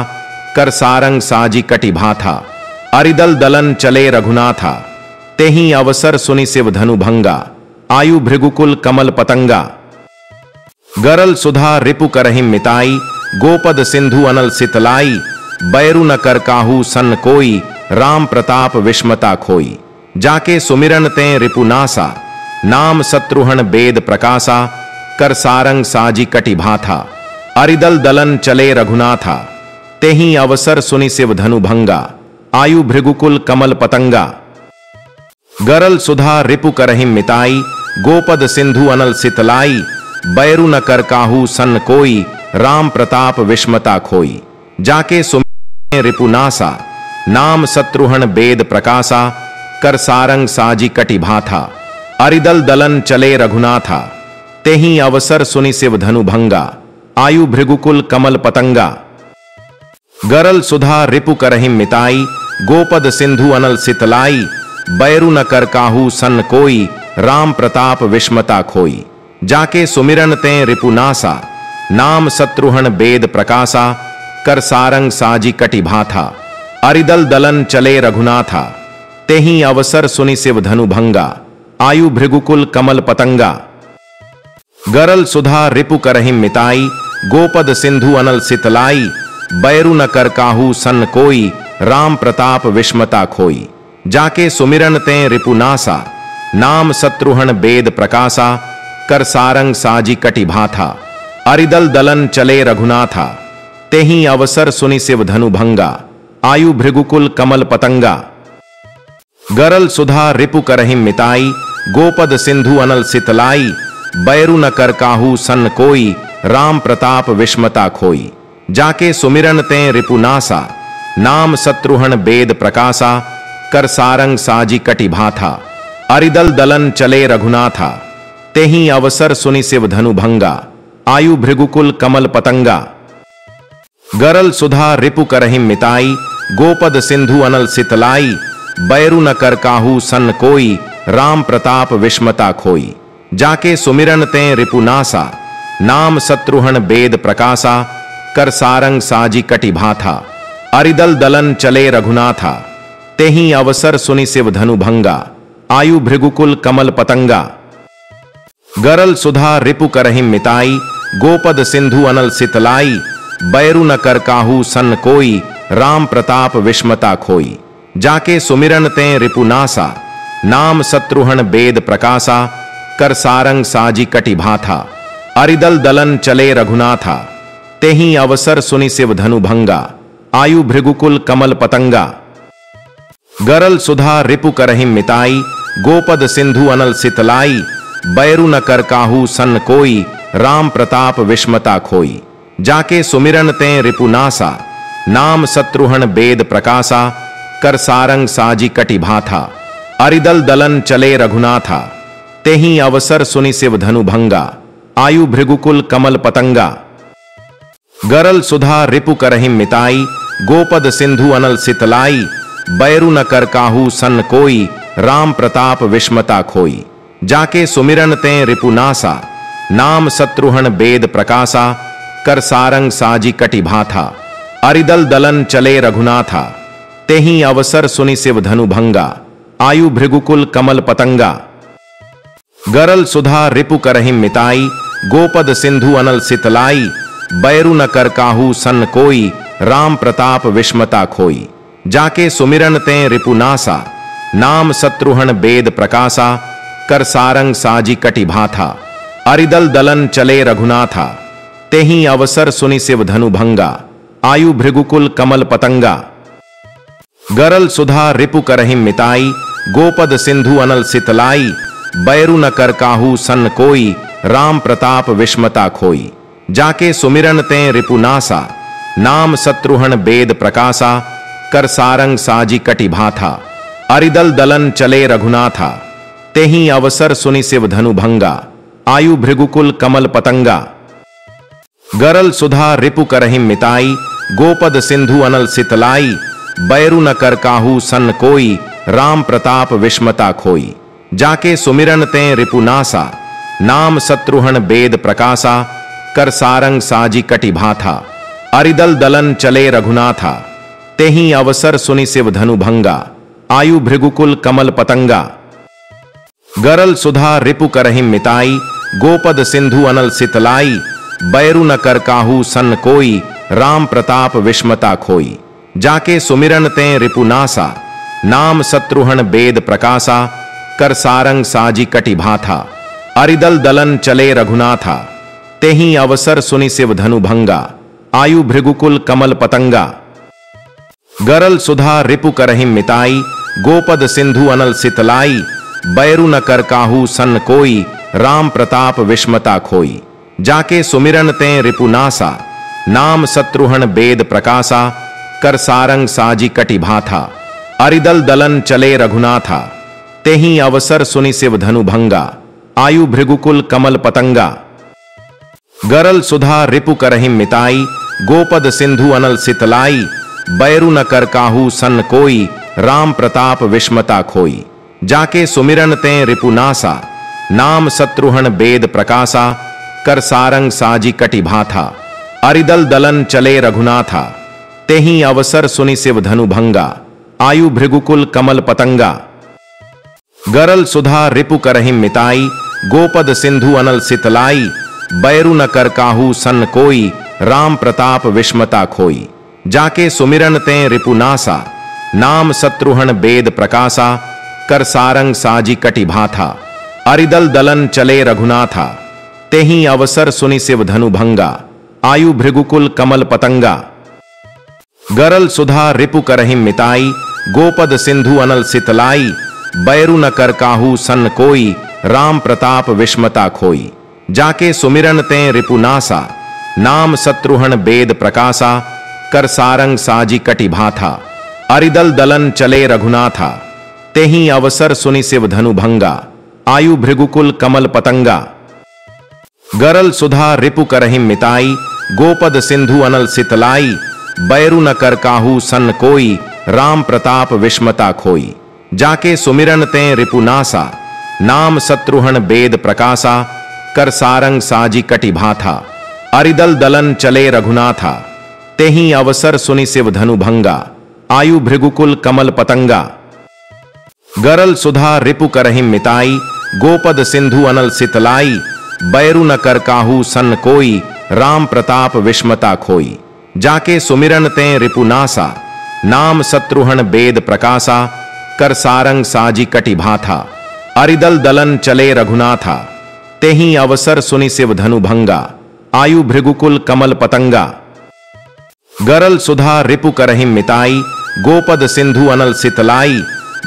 कर सारंग साजी कटि भाथा, अरिदल दलन चले रघुनाथा, तेहि अवसर सुनि शिव धनु भंगा, आयु भृगुकुल कमल पतंगा। गरल सुधा रिपु करहिं मिताई, गोपद सिंधु अनल सितलाई, बैरु न कर काहू सन कोई, राम प्रताप विस्मता खोई। जाके सुमिरन ते रिपुनासा, नाम शत्रुहन बेद प्रकाशा, कर सारंग साजी कटि भाथा, अरिदल दलन चले रघुनाथा, तेहि अवसर सुनि शिव धनु भंगा, आयु भृगुकुल कमल पतंगा। गरल सुधा रिपु करहिं मिताई, गोपद सिंधु अनल सितलाई, बैरु न कर काहू सन कोई, राम प्रताप विस्मता खोई। जाके सुमिरन रिपुनासा, नाम शत्रुहन बेद प्रकाशा, कर सारंग साजी कटि भाथा, अरिदल दलन चले रघुनाथा, तेहि अवसर सुनि शिव धनु भंगा, आयु भृगुकुल कमल पतंगा। गरल सुधा रिपु करहिं मिताई, गोपद सिंधु अनल सितलाई, बैरु न कर काहू सन कोई, राम प्रताप विस्मता खोई। जाके सुमिरन ते रिपुनासा, नाम शत्रुहन बेद प्रकाशा, कर सारंग साजी कटि भाथा, अरिदल दलन चले रघुनाथा, तेहि अवसर सुनि शिव धनु भंगा, आयु भृगुकुल कमल पतंगा। गरल सुधा रिपु करहिं मिताई, गोपद सिंधु अनल सितलाई, बैरु न कर काहू सन कोई, राम प्रताप विस्मता खोई। जाके सुमिरन ते रिपुनासा, नाम शत्रुहन बेद प्रकाशा, कर सारंग साजी कटि भाथा, अरिदल दलन चले रघुनाथा, तेहि अवसर सुनि शिव धनु भंगा, आयु भृगुकुल कमल पतंगा। गरल सुधा रिपु करहिं मिताई, गोपद सिंधु अनल सितलाई, बैरु न कर काहू सन कोई, राम प्रताप विस्मता खोई। जाके सुमिरन ते रिपुनासा, नाम शत्रुहन बेद प्रकाशा, कर सारंग साजी कटि भाथा, अरिदल दलन चले रघुनाथा, तेहि अवसर सुनि शिव धनु भंगा, आयु भृगुकुल कमल पतंगा। गरल सुधा रिपु करहिं मिताई, गोपद सिंधु अनल सितलाई, बैरु न कर काहू सन कोई, राम प्रताप विस्मता खोई। जाके सुमिरन ते रिपुनासा, नाम शत्रुहन बेद प्रकाशा, कर सारंग साजी कटि भाथा, अरिदल दलन चले रघुनाथा, तेहि अवसर सुनि शिव धनु भंगा, आयु भृगुकुल कमल पतंगा। गरल सुधा रिपु करहिं मिताई, गोपद सिंधु अनल सितलाई, बैरु न कर काहू सन कोई, राम प्रताप विस्मता खोई। जाके सुमिरन ते रिपुनासा, नाम शत्रुहन बेद प्रकाशा, कर सारंग साजी कटि भाथा, अरिदल दलन चले रघुनाथा, तेहि अवसर सुनि शिव धनु भंगा, आयु भृगुकुल कमल पतंगा। गरल सुधा रिपु करहिं मिताई, गोपद सिंधु अनल सितलाई, बैरु न कर काहू सन कोई, राम प्रताप विस्मता खोई। जाके सुमिरन तें रिपुनासा, नाम शत्रुहन बेद प्रकाशा, कर सारंग साजी कटि भाथा, अरिदल दलन चले रघुनाथा, तेहि अवसर सुनि शिव धनु भंगा, आयु भृगुकुल कमल पतंगा। गरल सुधा रिपु करहिं मिताई, गोपद सिंधु अनल सितलाई, बैरु न कर काहू सन कोई, राम प्रताप विस्मता खोई। जाके सुमिरन तें रिपुनासा, नाम शत्रुहन बेद प्रकाशा, कर सारंग साजी कटि भाथा, अरिदल दलन चले रघुनाथा, तेहि अवसर सुनि शिव धनु भंगा, आयु भृगुकुल कमल पतंगा। गरल सुधा रिपु करहिं मिताई, गोपद सिंधु अनल सितलाई, बैरु न कर काहू सन कोई, राम प्रताप विस्मता खोई। जाके सुमिरन तें रिपुनासा, नाम शत्रुहन बेद प्रकाशा, कर सारंग साजी कटि भाथा, अरिदल दलन चले रघुनाथा, तेहि अवसर सुनि शिव धनु भंगा, आयु भृगुकुल कमल पतंगा। गरल सुधा रिपु करहिं मिताई, गोपद सिंधु अनल सितलाई, बैरु न कर काहू सन कोई, राम प्रताप विस्मता खोई। जाके सुमिरन तें रिपुनासा, नाम शत्रुहन बेद प्रकाशा, कर सारंग साजी कटि भाथा, अरिदल दलन चले रघुनाथा, तेहि अवसर सुनि शिव धनु भंगा, आयु भृगुकुल कमल पतंगा। गरल सुधा रिपु करहिं मिताई, गोपद सिंधु अनल सितलाई, बैरु न कर काहू सन कोई, राम प्रताप विस्मता खोई। जाके सुमिरन तें रिपुनासा, नाम शत्रुहन बेद प्रकाशा, कर सारंग साजी कटि भाथा, अरिदल दलन चले रघुनाथा, तेहि अवसर सुनि शिव धनु भंगा, आयु भृगुकुल कमल पतंगा। गरल सुधा रिपु करहिं मिताई, गोपद सिंधु अनल सितलाई, बैरु न कर काहू सन कोई, राम प्रताप विस्मता खोई। जाके सुमिरन तें रिपुनासा, नाम शत्रुहन बेद प्रकाशा, कर सारंग साजी कटि भाथा, अरिदल दलन चले रघुनाथा, तेहि अवसर सुनि शिव धनु भंगा, आयु भृगुकुल कमल पतंगा। गरल सुधा रिपु करहिं मिताई, गोपद सिंधु अनल सितलाई, बैरु न कर काहू सन कोई, राम प्रताप विस्मता खोई। जाके सुमिरन तें रिपुनासा, नाम शत्रुहन बेद प्रकाशा, कर सारंग साजी कटि भाथा, अरिदल दलन चले रघुनाथा, तेहि अवसर सुनि शिव धनु भंगा, आयु भृगुकुल कमल पतंगा। गरल सुधा रिपु करहिं मिताई, गोपद सिंधु अनल सितलाई, बैरु न कर काहू सन कोई, राम प्रताप विस्मता खोई। जाके सुमिरन तें रिपुनासा, नाम शत्रुहन बेद प्रकाशा, कर सारंग साजी कटि भाथा, अरिदल दलन चले रघुनाथा, तेहि अवसर सुनि शिव धनु भंगा, आयु भृगुकुल कमल पतंगा। गरल सुधा रिपु करहिं मिताई, गोपद सिंधु अनल सितलाई, बैरु न कर काहू सन कोई, राम प्रताप विस्मता खोई। जाके सुमिरन तें रिपुनासा, नाम शत्रुहन बेद प्रकाशा, कर सारंग साजी कटि भाथा, अरिदल दलन चले रघुनाथा, तेहि अवसर सुनि शिव धनु भंगा, आयु भृगुकुल कमल पतंगा। गरल सुधा रिपु करहिं मिताई, गोपद सिंधु अनल सितलाई, बैरु न कर काहू सन कोई, राम प्रताप विस्मता खोई। जाके सुमिरन तें रिपुनासा, नाम शत्रुहन बेद प्रकाशा, कर सारंग साजी कटि भाथा, अरिदल दलन चले रघुनाथा, तेहि अवसर सुनि शिव धनु भंगा, आयु भृगुकुल कमल पतंगा। गरल सुधा रिपु करहिं मिताई, गोपद सिंधु अनल सितलाई, बैरु न कर काहू सन कोई, राम प्रताप विस्मता खोई। जाके सुमिरन तें रिपुनासा, नाम शत्रुहन बेद प्रकाशा, कर सारंग साजी कटि भाथा, अरिदल दलन चले रघुनाथा, तेहि अवसर सुनि शिव धनु भंगा, आयु भृगुकुल कमल पतंगा। गरल सुधा रिपु करहिं मिताई, गोपद सिंधु अनल सितलाई, बैरु न कर काहू सन कोई, राम प्रताप विस्मता खोई। जाके सुमिरन तें रिपुनासा, नाम शत्रुहन बेद प्रकाशा, कर सारंग साजी कटि भाथा, अरिदल दलन चले रघुनाथा, तेहि अवसर सुनि शिव धनु भंगा, आयु भृगुकुल कमल पतंगा। गरल सुधा रिपु करहिं मिताई, गोपद सिंधु अनल सितलाई।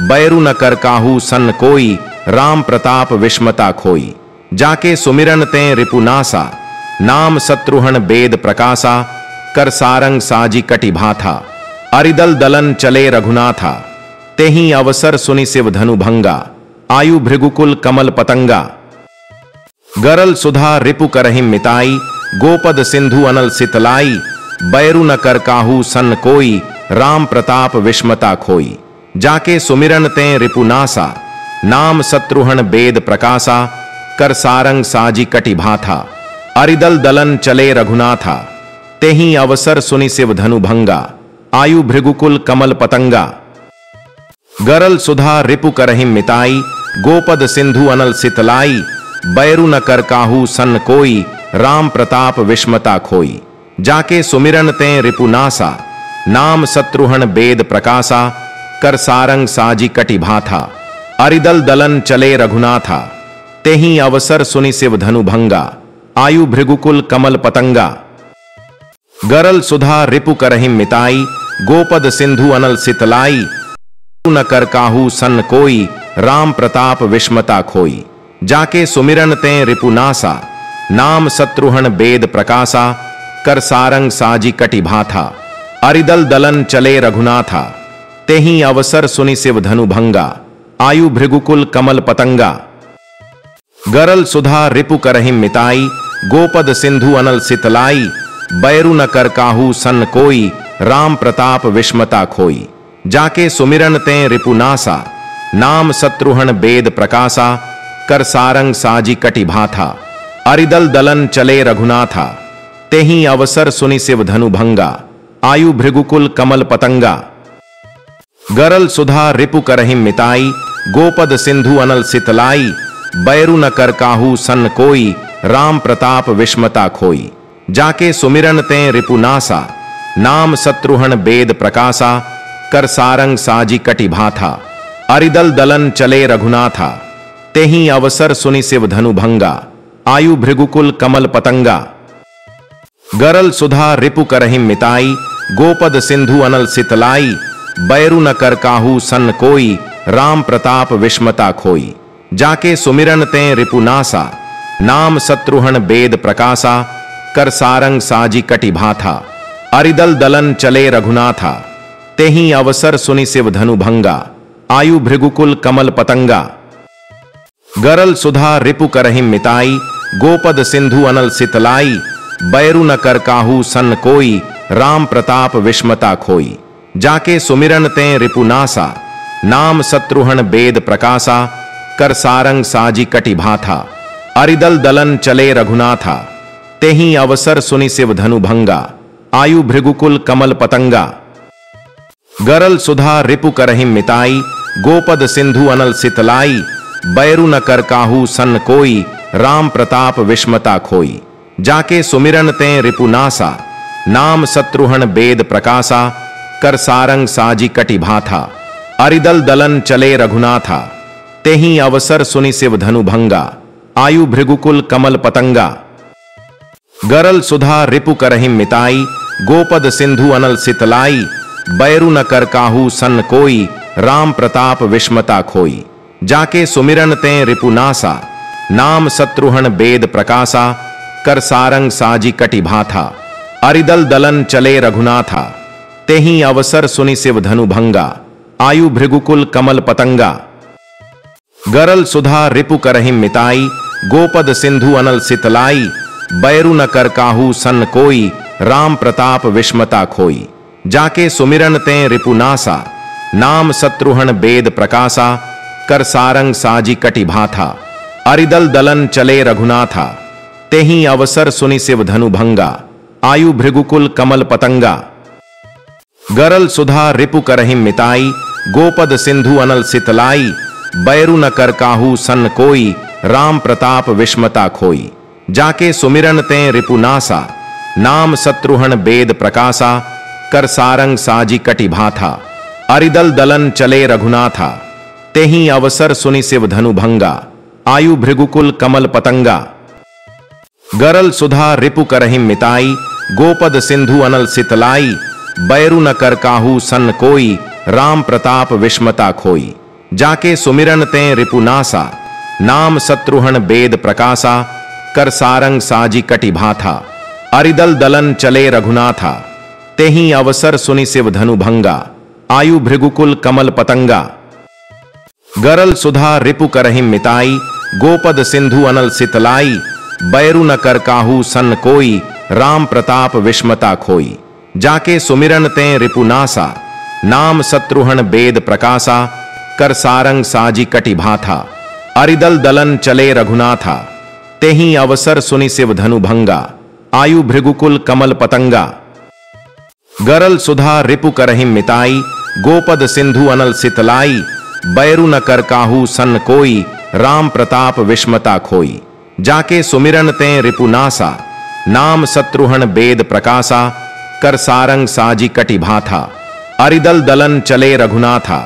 बैरु न कर काहू सन कोई, राम प्रताप विस्मता खोई। जाके सुमिरन तें रिपुनासा, नाम शत्रुहन बेद प्रकाशा। कर सारंग साजी कटि भाथा, अरिदल दलन चले रघुनाथा। तेहि अवसर सुनि शिव धनु भंगा, आयु भृगुकुल कमल पतंगा। गरल सुधा रिपु करहिं मिताई, गोपद सिंधु अनल सितलाई। बैरु न कर काहू सन कोई, राम प्रताप विस्मता खोई। जाके सुमिरन तें रिपुनासा, नाम शत्रुहन बेद प्रकाशा। कर सारंग साजी कटि भाथा, अरिदल दलन चले रघुनाथा। तेहि अवसर सुनि शिव धनु भंगा, आयु भृगुकुल कमल पतंगा। गरल सुधा रिपु करहिं मिताई, गोपद सिंधु अनल सितलाई। बैरु न कर काहू सन कोई, राम प्रताप विस्मता खोई। जाके सुमिरन तें रिपुनासा, नाम शत्रुहन बेद प्रकाशा। कर सारंग साजी कटि भाथा, अरिदल दलन चले रघुनाथा। तेहि अवसर सुनि शिव धनु भंगा, आयु भृगुकुल कमल पतंगा। गरल सुधा रिपु करहिं मिताई, गोपद सिंधु अनल सितलाई। न कर काहू सन कोई, राम प्रताप विस्मता खोई। जाके सुमिरन तें रिपुनासा, नाम शत्रुहन बेद प्रकाशा। कर सारंग साजी कटि भाथा, अरिदल दलन चले रघुनाथा। तेहि अवसर सुनि शिव धनु भंगा, आयु भृगुकुल कमल पतंगा। गरल सुधा रिपु करहिं मिताई, गोपद सिंधु अनल सितलाई। बैरु न कर काहू सन कोई, राम प्रताप विस्मता खोई। जाके सुमिरन तें रिपुनासा, नाम शत्रुहन बेद प्रकाशा। कर सारंग साजी कटि भाथा, अरिदल दलन चले रघुनाथा। तेहि अवसर सुनि शिव धनु भंगा, आयु भृगुकुल कमल पतंगा। गरल सुधा रिपु करहिं मिताई, गोपद सिंधु अनल सितलाई। बैरु न कर काहू सन कोई, राम प्रताप विस्मता खोई। जाके सुमिरन तें रिपुनासा, नाम शत्रुहन बेद प्रकाशा। कर सारंग साजी कटि भाथा, अरिदल दलन चले रघुनाथा। तेहि अवसर सुनि शिव धनु भंगा, आयु भृगुकुल कमल पतंगा। गरल सुधा रिपु करहिं मिताई, गोपद सिंधु अनल सितलाई। बैरु न कर काहू सन कोई, राम प्रताप विस्मता खोई। जाके सुमिरन तें रिपुनासा, नाम शत्रुहन बेद प्रकाशा। कर सारंग साजी कटि भाथा, अरिदल दलन चले रघुनाथा। तेहि अवसर सुनि शिव धनु भंगा, आयु भृगुकुल कमल पतंगा। गरल सुधा रिपु करहिं मिताई, गोपद सिंधु अनल सितलाई। बैरु न कर काहू सन कोई, राम प्रताप विस्मता खोई। जाके सुमिरन तें रिपुनासा, नाम शत्रुहन बेद प्रकाशा। कर सारंग साजी कटि भाथा, अरिदल दलन चले रघुनाथा। तेहि अवसर सुनि शिव धनु भंगा, आयु भृगुकुल कमल पतंगा। गरल सुधा रिपु करहिं मिताई, गोपद सिंधु अनल सितलाई। बैरु न कर काहू सन कोई, राम प्रताप विस्मता खोई। जाके सुमिरन तें रिपुनासा, नाम शत्रुहन बेद प्रकाशा। कर सारंग साजी कटि भाथा, अरिदल दलन चले रघुनाथा। तेहि अवसर सुनि शिव धनु भंगा, आयु भृगुकुल कमल पतंगा। गरल सुधा रिपु करहिं मिताई, गोपद सिंधु अनल सितलाई। बैरु न कर काहू सन कोई, राम प्रताप विस्मता खोई। जाके सुमिरन तें रिपुनासा, नाम शत्रुहन बेद प्रकाशा। कर सारंग साजी कटि भाथा, अरिदल दलन चले रघुनाथा। तेहि अवसर सुनि शिव धनु भंगा, आयु भृगुकुल कमल पतंगा। गरल सुधा रिपु करहिं मिताई, गोपद सिंधु अनल सितलाई। बैरु न कर काहू सन कोई, राम प्रताप विस्मता खोई। जाके सुमिरन तें रिपुनासा, नाम शत्रुहन बेद प्रकाशा। कर सारंग साजी कटि भाथा, अरिदल दलन चले रघुनाथा। तेहि अवसर सुनि शिव धनु भंगा, आयु भृगुकुल कमल पतंगा। गरल सुधा रिपु करहिं मिताई, गोपद सिंधु अनल सितलाई। बैरु न कर काहू सन कोई, राम प्रताप विस्मता खोई। जाके सुमिरन तें रिपुनासा, नाम शत्रुहन बेद प्रकाशा। कर सारंग साजी कटि भाथा, अरिदल दलन चले रघुनाथा। तेहि अवसर सुनि शिव धनु भंगा, आयु भृगुकुल कमल पतंगा। गरल सुधा रिपु करहिं मिताई, गोपद सिंधु अनल सितलाई, बैरु न कर काहू सन कोई, राम प्रताप विस्मता खोई। जाके सुमिरन ते रिपुनासा, नाम शत्रुहन बेद प्रकाशा, कर सारंग साजी कटि भाथा, अरिदल दलन चले रघुनाथा, तेहि अवसर सुनि शिव धनु भंगा, आयु भृगुकुल कमल पतंगा। गरल सुधा रिपु करहिं मिताई, गोपद सिंधु अनल सितलाई, बैरु न कर काहू सन कोई, राम प्रताप विस्मता खोई। जाके सुमिरन ते रिपुनासा, नाम शत्रुहन बेद प्रकाशा, कर सारंग साजी कटि भाथा, अरिदल दलन चले रघुनाथा, तेहि अवसर सुनि शिव धनु भंगा, आयु भृगुकुल कमल पतंगा। गरल सुधा रिपु करहिं मिताई, गोपद सिंधु अनल सितलाई, बैरु न कर काहू सन कोई, राम प्रताप विस्मता खोई। जाके सुमिरन ते रिपुनासा, नाम शत्रुहन बेद प्रकाशा, कर सारंग साजी कटि भाथा, अरिदल दलन चले रघुनाथा,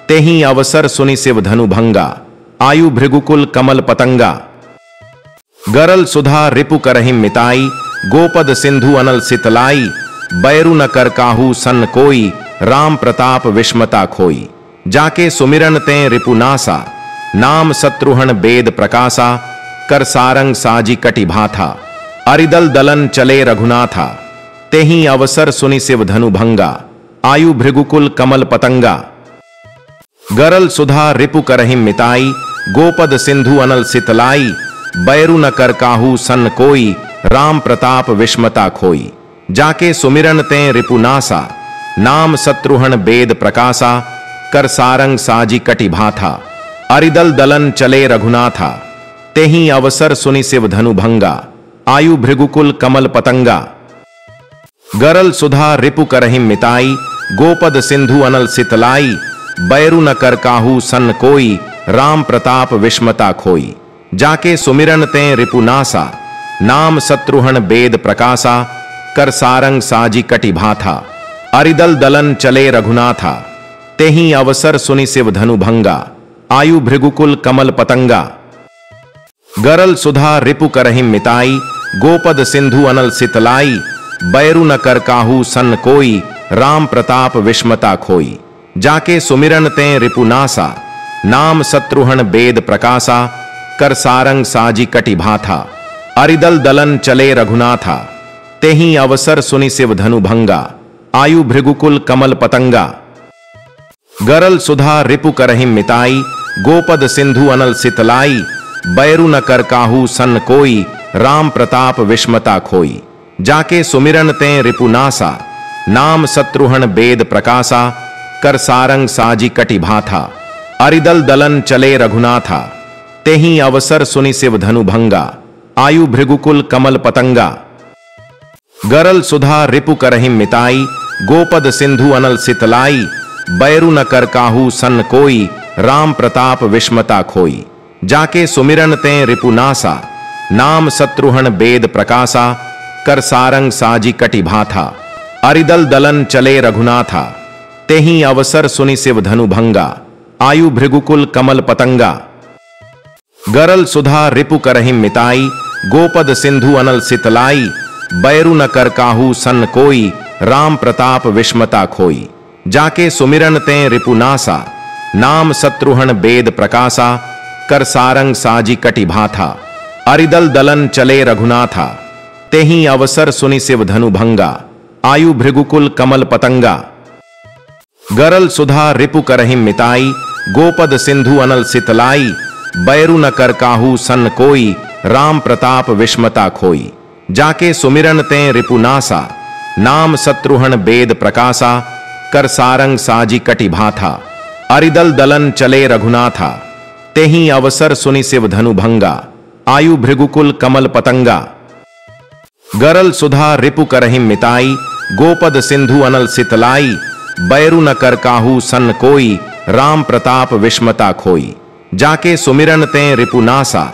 तेहि अवसर सुनि शिव धनु भंगा, आयु भृगुकुल कमल पतंगा। गरल सुधा रिपु करहिं मिताई, गोपद सिंधु अनल सितलाई, बैरु न कर काहू सन कोई, राम प्रताप विस्मता खोई। जाके सुमिरन ते रिपुनासा, नाम शत्रुहन बेद प्रकाशा, कर सारंग साजी कटि भाथा, अरिदल दलन चले रघुनाथा, तेहि अवसर सुनि शिव धनु भंगा, आयु भृगुकुल कमल पतंगा। गरल सुधा रिपु करहिं मिताई, गोपद सिंधु अनल सितलाई, बैरु न कर काहू सन कोई, राम प्रताप विस्मता खोई। जाके सुमिरन ते रिपुनासा, नाम शत्रुहन बेद प्रकाशा, कर सारंग साजी कटि भाथा, अरिदल दलन चले रघुनाथा, तेहि अवसर सुनि शिव धनु भंगा, आयु भृगुकुल कमल पतंगा। गरल सुधा रिपु करहिं मिताई, गोपद सिंधु अनल सितलाई, बैरु न कर काहू सन कोई, राम प्रताप विस्मता खोई। जाके सुमिरन ते रिपुनासा, नाम शत्रुहन बेद प्रकाशा, कर सारंग साजी कटि भाथा, अरिदल दलन चले रघुनाथा, तेहि अवसर सुनि शिव धनु भंगा, आयु भृगुकुल कमल पतंगा। गरल सुधा रिपु करहिं मिताई, गोपद सिंधु अनल सितलाई, बैरु न कर काहू सन कोई, राम प्रताप विस्मता खोई। जाके सुमिरन ते रिपुनासा, नाम शत्रुहन बेद प्रकाशा, कर सारंग साजी कटि भाथा, अरिदल दलन चले रघुनाथा, तेहि अवसर सुनि शिव धनु भंगा, आयु भृगुकुल कमल पतंगा। गरल सुधा रिपु करहिं मिताई, गोपद सिंधु अनल सितलाई, बैरु न कर काहू सन कोई, राम प्रताप विस्मता खोई। जाके सुमिरन ते रिपुनासा, नाम शत्रुहन बेद प्रकाशा, कर सारंग साजी कटि भाथा, अरिदल दलन चले रघुनाथा, तेहि अवसर सुनि शिव धनु भंगा, आयु भृगुकुल कमल पतंगा। गरल सुधा रिपु करहिं मिताई, गोपद सिंधु अनल सितलाई, बैरु न कर काहू सन कोई, राम प्रताप विस्मता खोई। जाके सुमिरन ते रिपुनासा, नाम शत्रुहन बेद प्रकाशा, कर सारंग साजी कटि भाथा, अरिदल दलन चले रघुनाथा, तेहि अवसर सुनि शिव धनु भंगा, आयु भृगुकुल कमल पतंगा। गरल सुधा रिपु करहिं मिताई, गोपद सिंधु अनल सितलाई, बैरु न कर काहू सन कोई, राम प्रताप विस्मता खोई। जाके सुमिरन ते रिपुनासा, नाम शत्रुहन बेद प्रकाशा, कर सारंग साजी कटि भाथा, अरिदल दलन चले रघुनाथा, तेहि अवसर सुनि शिव धनु भंगा, आयु भृगुकुल कमल पतंगा। गरल सुधा रिपु करहिं मिताई, गोपद सिंधु अनल सितलाई, बैरु न कर काहू सन कोई, राम प्रताप विस्मता खोई। जाके सुमिरन ते रिपुनासा, नाम शत्रुहन बेद प्रकाशा, कर सारंग साजी कटि भाथा, अरिदल दलन चले रघुनाथा, तेहि अवसर सुनि शिव धनु भंगा, आयु भृगुकुल कमल पतंगा। गरल सुधा रिपु करहिं मिताई, गोपद सिंधु अनल सितलाई, बैरु न कर काहू सन कोई, राम प्रताप विस्मता खोई। जाके सुमिरन ते रिपुनासा,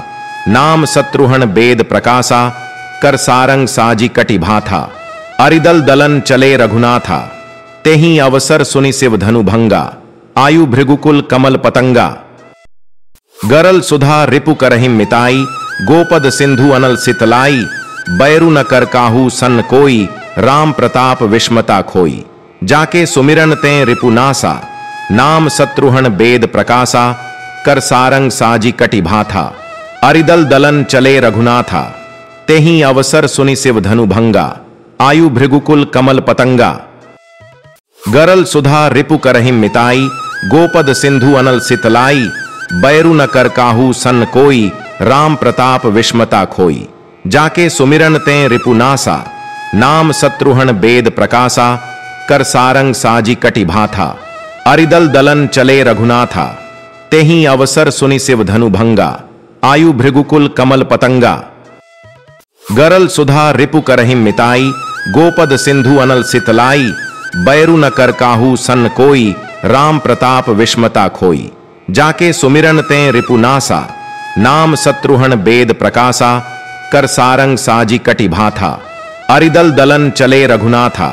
नाम शत्रुहन बेद प्रकाशा, कर सारंग साजी कटि भाथा, अरिदल दलन चले रघुनाथा, तेहि अवसर सुनि शिव धनु भंगा, आयु भृगुकुल कमल पतंगा। गरल सुधा रिपु करहिं मिताई, गोपद सिंधु अनल सितलाई, बैरु न कर काहू सन कोई, राम प्रताप विस्मता खोई। जाके सुमिरन तें रिपुनासा, नाम शत्रुहन बेद प्रकाशा, कर सारंग साजी कटि भाथा, अरिदल दलन चले रघुनाथा। तेहि अवसर सुनि शिव धनु भंगा, आयु भृगुकुल कमल पतंगा। गरल सुधा रिपु करहिं मिताई, गोपद सिंधु अनल सितलाई, बैरु न कर काहू सन कोई, राम प्रताप विस्मता खोई। जाके सुमिरन तें रिपुनासा, नाम शत्रुहन बेद प्रकाशा, कर सारंग साजी कटि भाथा, अरिदल दलन चले रघुनाथा। तेहि अवसर सुनि शिव धनु भंगा, आयु भृगुकुल कमल पतंगा। गरल सुधा रिपु करहिं मिताई, गोपद सिंधु अनल सितलाई, बैरु न कर काहू सन कोई, राम प्रताप विस्मता खोई। जाके सुमिरन तें रिपुनासा, नाम शत्रुहन बेद प्रकाशा, कर सारंग साजी कटि भाथा, अरिदल दलन चले रघुनाथा।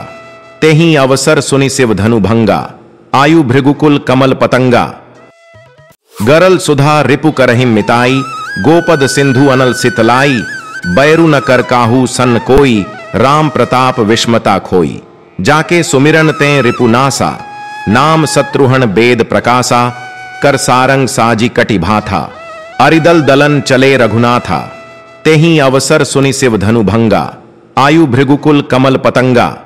तेहि अवसर सुनि शिव धनु भंगा, आयु भृगुकुल कमल पतंगा। गरल सुधा रिपु करहिं मिताई, गोपद सिंधु अनल सितलाई, बैरु न कर काहू सन कोई, राम प्रताप विस्मता खोई। जाके सुमिरन तें रिपुनासा, नाम शत्रुहन बेद प्रकाशा, कर सारंग साजी कटि भाथा, अरिदल दलन चले रघुनाथा। तेहि अवसर सुनि शिव धनु भंगा, आयु भृगुकुल कमल पतंगा।